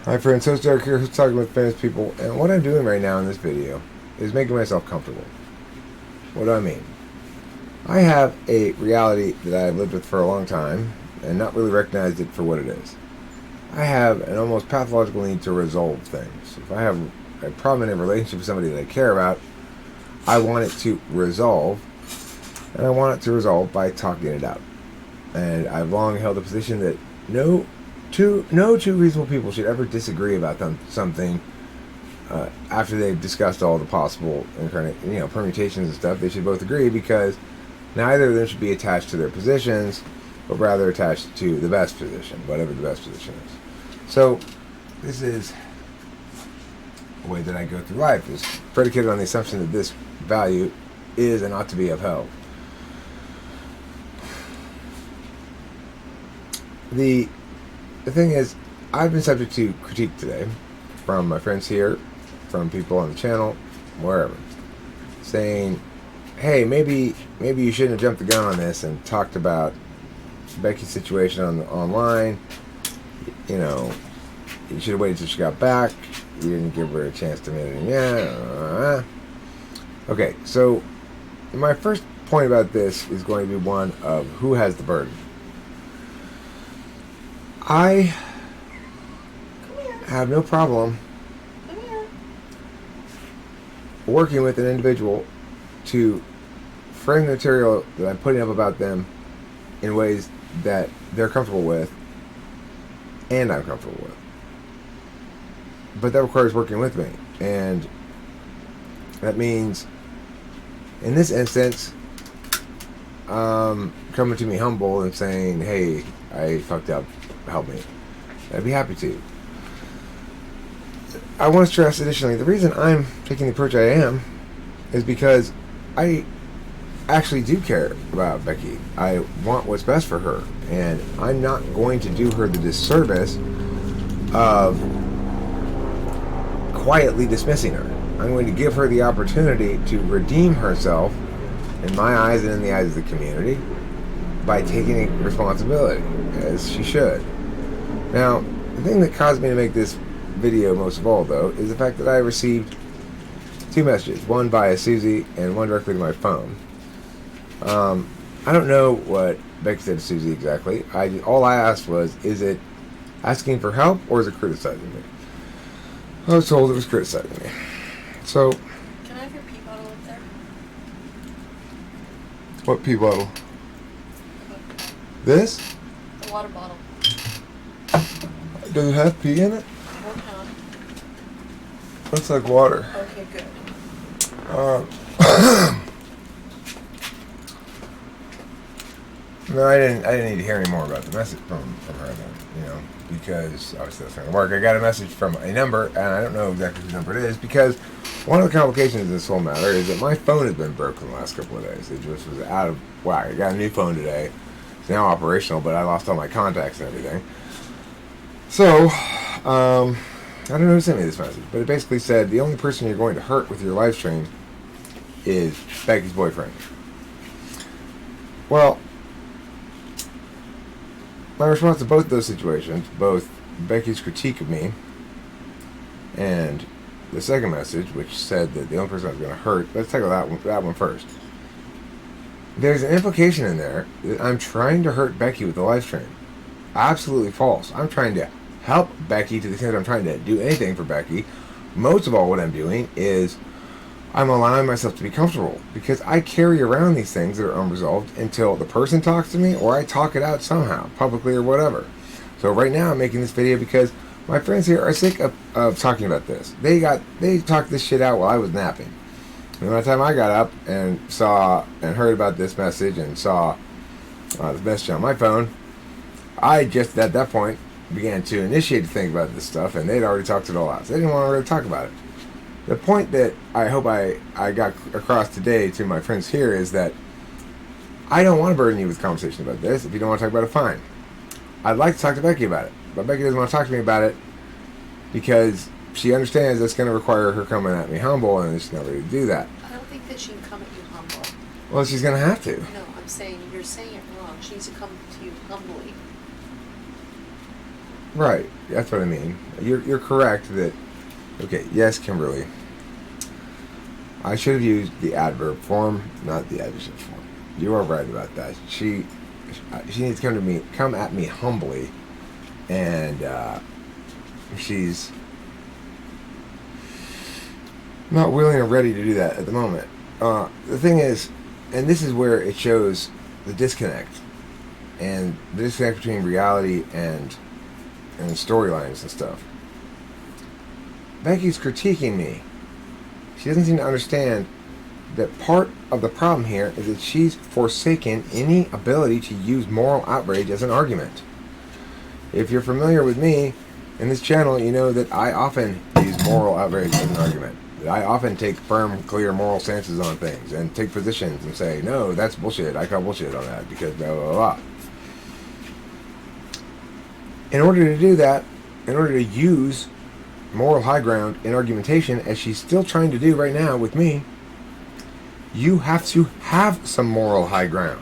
Hi friends, Host Derek here, talking with famous people, and what I'm doing right now in this video is making myself comfortable. What do I mean? I have a reality that I've lived with for a long time and not really recognized it for what it is. I have an almost pathological need to resolve things. If I have a problem in a relationship with somebody that I care about, I want it to resolve, and I want it to resolve by talking it out. And I've long held the position that no two reasonable people should ever disagree about something after they've discussed all the possible permutations and stuff. They should both agree, because neither of them should be attached to their positions, but rather attached to the best position, whatever the best position is. So this is a way that I go through life, is predicated on the assumption that this value is and ought to be upheld. The thing is, I've been subject to critique today from my friends here, from people on the channel, wherever, saying, hey, maybe you shouldn't have jumped the gun on this and talked about Becky's situation online. You know, you should have waited till she got back. You didn't give her a chance to admit it. Yeah. Okay, so my first point about this is going to be one of who has the burden. I have no problem working with an individual to frame the material that I'm putting up about them in ways that they're comfortable with and I'm comfortable with. But that requires working with me. And that means, in this instance, coming to me humble and saying, hey, I fucked up, help me. I'd be happy to. I want to stress additionally, the reason I'm taking the approach I am is because I actually do care about Becky. I want what's best for her, and I'm not going to do her the disservice of quietly dismissing her. I'm going to give her the opportunity to redeem herself in my eyes and in the eyes of the community by taking responsibility, as she should. Now, the thing that caused me to make this video most of all, though, is the fact that I received two messages, one via Susie and one directly to my phone. I don't know what Becky said to Susie exactly. All I asked was, is it asking for help or is it criticizing me? I was told it was criticizing me. So, can I have your pee bottle up there? What pee bottle? This? The water bottle. Does it have pee in it? Hold on. Looks like water. Okay, good. No, I didn't need to hear any more about the message from her then, because obviously that's not going to work. I got a message from a number, and I don't know exactly whose number it is, because one of the complications of this whole matter is that my phone has been broken the last couple of days. It just was out of whack. I got a new phone today. It's now operational, but I lost all my contacts and everything. So, I don't know who sent me this message, but it basically said, the only person you're going to hurt with your live stream is Becky's boyfriend. Well, my response to both those situations, both Becky's critique of me and the second message, which said that the only person I was going to hurt, let's tackle that one first. There's an implication in there that I'm trying to hurt Becky with the live stream. Absolutely false. I'm trying to help Becky to the extent I'm trying to do anything for Becky. Most of all, what I'm doing is I'm allowing myself to be comfortable, because I carry around these things that are unresolved until the person talks to me or I talk it out somehow, publicly or whatever. So right now I'm making this video because my friends here are sick of talking about this. They talked this shit out while I was napping. And by the time I got up and saw and heard about this message and saw the message on my phone, I just at that point began to initiate to think about this stuff, and they'd already talked it all out. So they didn't want to really talk about it. The point that I hope I got across today to my friends here is that I don't want to burden you with conversation about this. If you don't want to talk about it, fine. I'd like to talk to Becky about it, but Becky doesn't want to talk to me about it because she understands that's going to require her coming at me humble, and she's not ready to do that. I don't think that she can come at you humble. Well, she's going to have to. No, I'm saying you're saying it wrong. She needs to come to you humbly. Right. That's what I mean. You're correct that. Okay. Yes, Kimberly. I should have used the adverb form, not the adjective form. You are right about that. She needs to come at me humbly, and she's not willing or ready to do that at the moment. The thing is, and this is where it shows the disconnect, and the disconnect between reality and storylines and stuff. Becky's critiquing me. She doesn't seem to understand that part of the problem here is that she's forsaken any ability to use moral outrage as an argument. If you're familiar with me in this channel, you know that I often use moral outrage as an argument. That I often take firm, clear moral stances on things and take positions and say, no, that's bullshit. I call bullshit on that because blah, blah, blah. In order to do that, in order to use moral high ground in argumentation, as she's still trying to do right now with me, you have to have some moral high ground.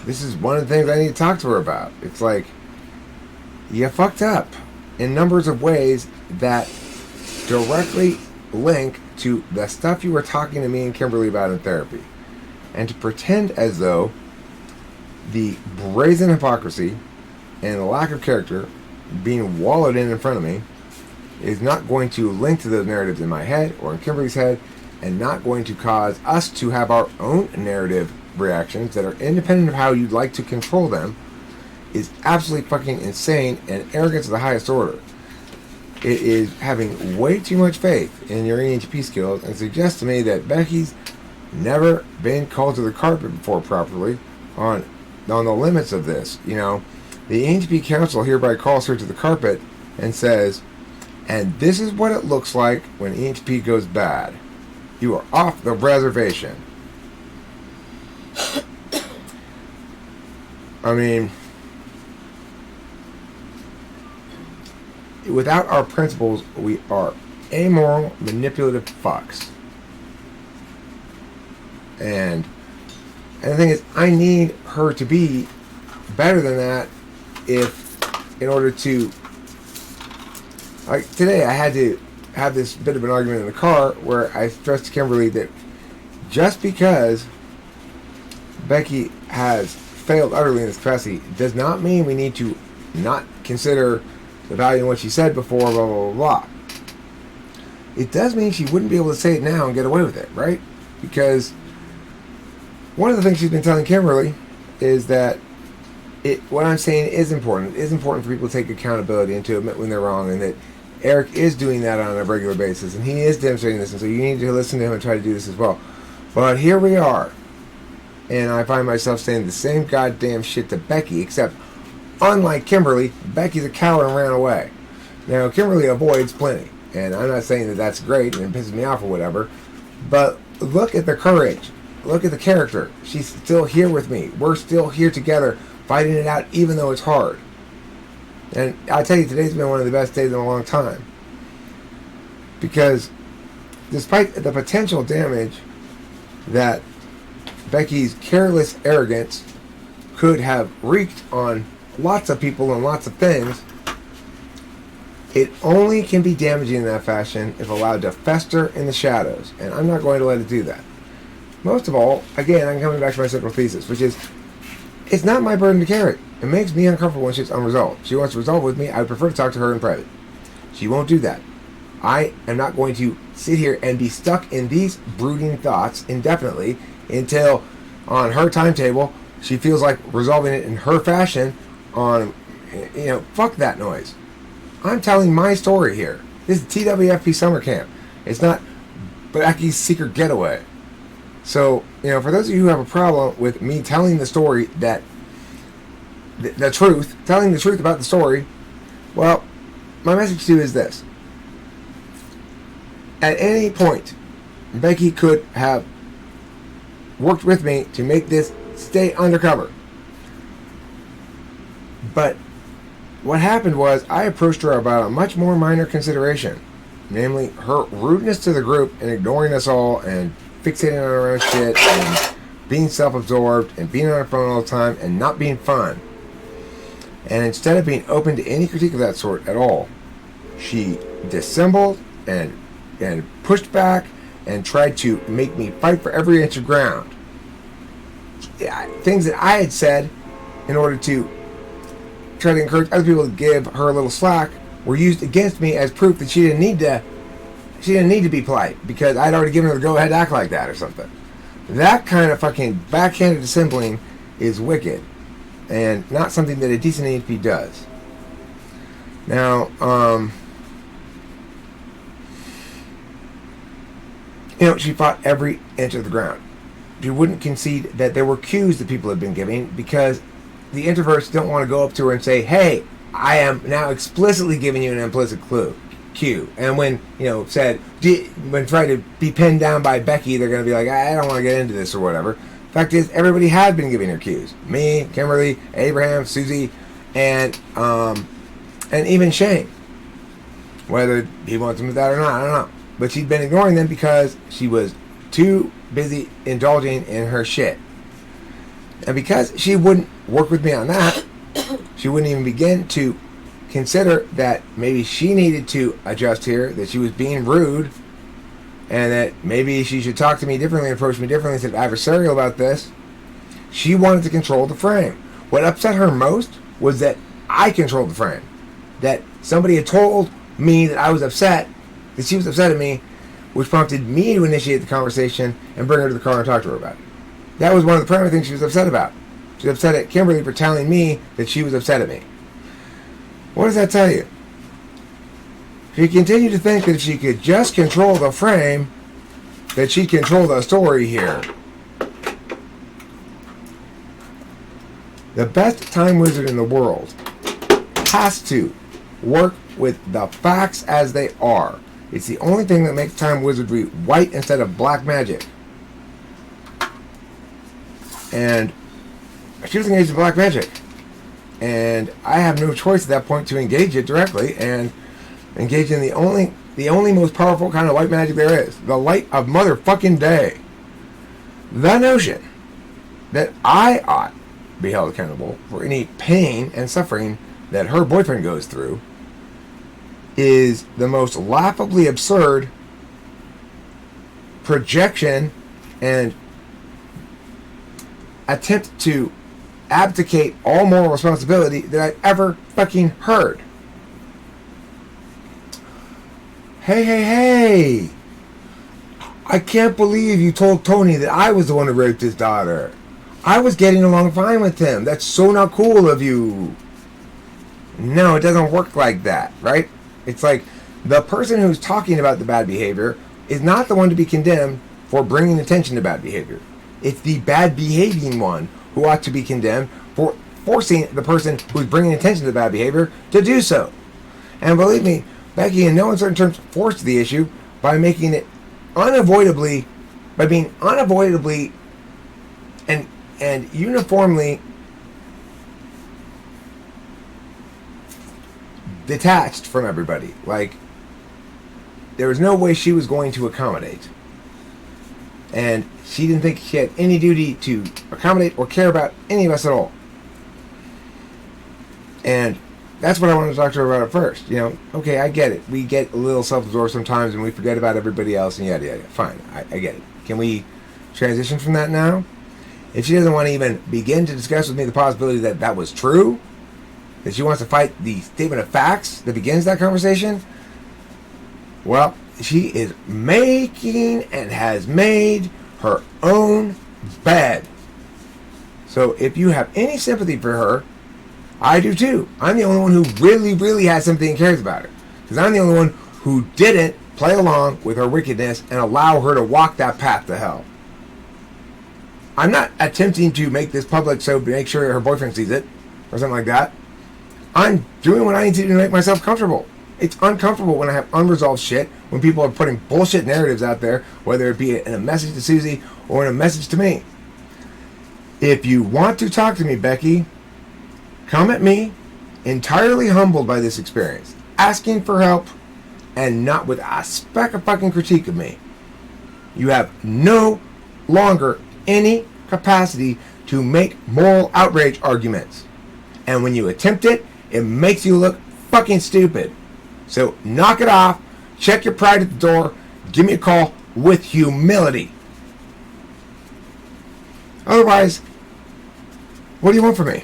This is one of the things I need to talk to her about. It's like, you fucked up in numbers of ways that directly link to the stuff you were talking to me and Kimberly about in therapy. And to pretend as though the brazen hypocrisy and the lack of character being wallowed in front of me is not going to link to those narratives in my head or in Kimberly's head, and not going to cause us to have our own narrative reactions that are independent of how you'd like to control them, is absolutely fucking insane and arrogance of the highest order. It is having way too much faith in your ENTP skills, and suggests to me that Becky's never been called to the carpet before properly on the limits of this. You know, the ENTP Council hereby calls her to the carpet and says, and this is what it looks like when ENTP goes bad. You are off the reservation. I mean, without our principles, we are amoral, manipulative fucks. And the thing is, I need her to be better than that in order to... Like today, I had to have this bit of an argument in the car where I stressed to Kimberly that just because Becky has failed utterly in this capacity does not mean we need to not consider the value in what she said before, blah, blah, blah, blah. It does mean she wouldn't be able to say it now and get away with it, right? Because one of the things she's been telling Kimberly is that what I'm saying is important. It is important for people to take accountability and to admit when they're wrong, and that Eric is doing that on a regular basis, and he is demonstrating this, and so you need to listen to him and try to do this as well. But here we are, and I find myself saying the same goddamn shit to Becky, except unlike Kimberly, Becky's a coward and ran away. Now, Kimberly avoids plenty, and I'm not saying that that's great and it pisses me off or whatever, but look at the courage. Look at the character. She's still here with me. We're still here together, fighting it out even though it's hard. And I tell you, today's been one of the best days in a long time. Because despite the potential damage that Becky's careless arrogance could have wreaked on lots of people and lots of things, it only can be damaging in that fashion if allowed to fester in the shadows. And I'm not going to let it do that. Most of all, again, I'm coming back to my central thesis, which is, it's not my burden to carry. It makes me uncomfortable when shit's unresolved. She wants to resolve with me. I would prefer to talk to her in private. She won't do that. I am not going to sit here and be stuck in these brooding thoughts indefinitely until, on her timetable, she feels like resolving it in her fashion on, fuck that noise. I'm telling my story here. This is TWFP summer camp. It's not Becky's secret getaway. So, for those of you who have a problem with me telling the story that, the truth, telling the truth about the story, well, my message to you is this. At any point, Becky could have worked with me to make this stay undercover. But what happened was I approached her about a much more minor consideration, namely her rudeness to the group and ignoring us all and fixating on her own shit and being self-absorbed and being on her phone all the time and not being fun. And instead of being open to any critique of that sort at all, she dissembled and pushed back and tried to make me fight for every inch of ground. Things that I had said in order to try to encourage other people to give her a little slack were used against me as proof that she didn't need to be polite because I'd already given her the go ahead to act like that or something. That kind of fucking backhanded dissembling is wicked and not something that a decent AHP does. Now, she fought every inch of the ground. She wouldn't concede that there were cues that people had been giving because the introverts don't want to go up to her and say, hey, I am now explicitly giving you an implicit cue. And when, when trying to be pinned down by Becky, they're going to be like, I don't want to get into this or whatever. Fact is, everybody had been giving her cues. Me, Kimberly, Abraham, Susie, and even Shane. Whether he wants to do that or not, I don't know. But she'd been ignoring them because she was too busy indulging in her shit. And because she wouldn't work with me on that, she wouldn't even begin to consider that maybe she needed to adjust here, that she was being rude, and that maybe she should talk to me differently and approach me differently instead of adversarial about this. She wanted to control the frame. What upset her most was that I controlled the frame. That somebody had told me that I was upset, that she was upset at me, which prompted me to initiate the conversation and bring her to the car and talk to her about it. That was one of the primary things she was upset about. She was upset at Kimberly for telling me that she was upset at me. What does that tell you? She continued to think that if she could just control the frame, that she'd control the story here. The best time wizard in the world has to work with the facts as they are. It's the only thing that makes time wizardry white instead of black magic. And she was engaged in black magic. And I have no choice at that point to engage it directly and engage in the only most powerful kind of white magic there is. The light of motherfucking day. The notion that I ought to be held accountable for any pain and suffering that her boyfriend goes through is the most laughably absurd projection and attempt to abdicate all moral responsibility that I've ever fucking heard. Hey. I can't believe you told Tony that I was the one who raped his daughter. I was getting along fine with him. That's so not cool of you. No, it doesn't work like that, right? It's like the person who's talking about the bad behavior is not the one to be condemned for bringing attention to bad behavior. It's the bad behaving one who ought to be condemned for forcing the person who's bringing attention to the bad behavior to do so. And believe me, Becky in no uncertain terms forced the issue by making it unavoidably, by being unavoidably and uniformly detached from everybody. Like, there was no way she was going to accommodate. And she didn't think she had any duty to accommodate or care about any of us at all. And that's what I wanted to talk to her about at first. Okay, I get it. We get a little self-absorbed sometimes and we forget about everybody else and yada yada. Fine, I get it. Can we transition from that now? If she doesn't want to even begin to discuss with me the possibility that that was true, that she wants to fight the statement of facts that begins that conversation, well, she is making and has made her own bed. So if you have any sympathy for her, I do too. I'm the only one who really has sympathy and cares about her. Because I'm the only one who didn't play along with her wickedness and allow her to walk that path to hell. I'm not attempting to make this public so make sure her boyfriend sees it or something like that. I'm doing what I need to do to make myself comfortable. It's uncomfortable when I have unresolved shit, when people are putting bullshit narratives out there, whether it be in a message to Susie or in a message to me. If you want to talk to me, Becky, come at me entirely humbled by this experience, asking for help, and not with a speck of fucking critique of me. You have no longer any capacity to make moral outrage arguments. And when you attempt it, it makes you look fucking stupid. So knock it off, check your pride at the door, give me a call with humility. Otherwise, what do you want from me?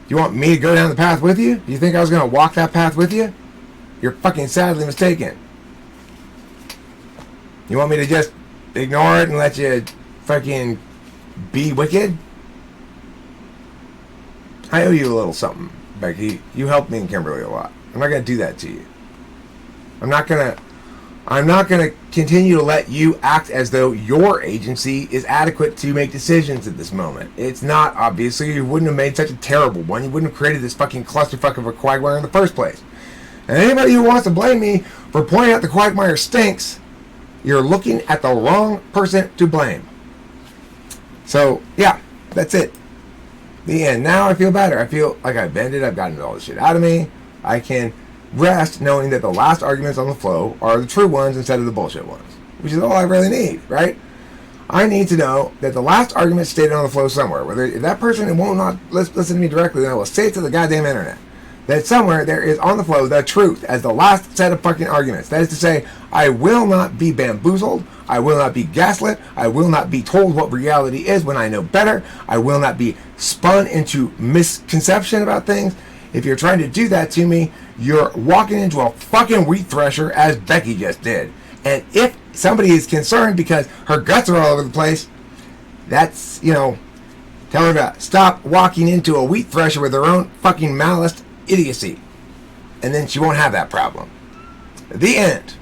You want me to go down the path with you? Do you think I was going to walk that path with you? You're fucking sadly mistaken. You want me to just ignore it and let you fucking be wicked? I owe you a little something, Becky. You helped me and Kimberly a lot. I'm not going to do that to you. I'm not going to continue to let you act as though your agency is adequate to make decisions at this moment. It's not, obviously. You wouldn't have made such a terrible one. You wouldn't have created this fucking clusterfuck of a quagmire in the first place. And anybody who wants to blame me for pointing out the quagmire stinks, you're looking at the wrong person to blame. So, yeah, that's it. The end. Now I feel better. I feel like I've bended. I've gotten all this shit out of me. I can rest knowing that the last arguments on the flow are the true ones instead of the bullshit ones, which is all I really need, right? I need to know that the last argument stated on the flow somewhere, whether if that person won't not listen to me directly, then I will say it to the goddamn internet, that somewhere there is on the flow the truth as the last set of fucking arguments. That is to say, I will not be bamboozled. I will not be gaslit. I will not be told what reality is when I know better. I will not be spun into misconception about things. If you're trying to do that to me, you're walking into a fucking wheat thresher as Becky just did. And if somebody is concerned because her guts are all over the place, that's, tell her to stop walking into a wheat thresher with her own fucking malice idiocy. And then she won't have that problem. The end.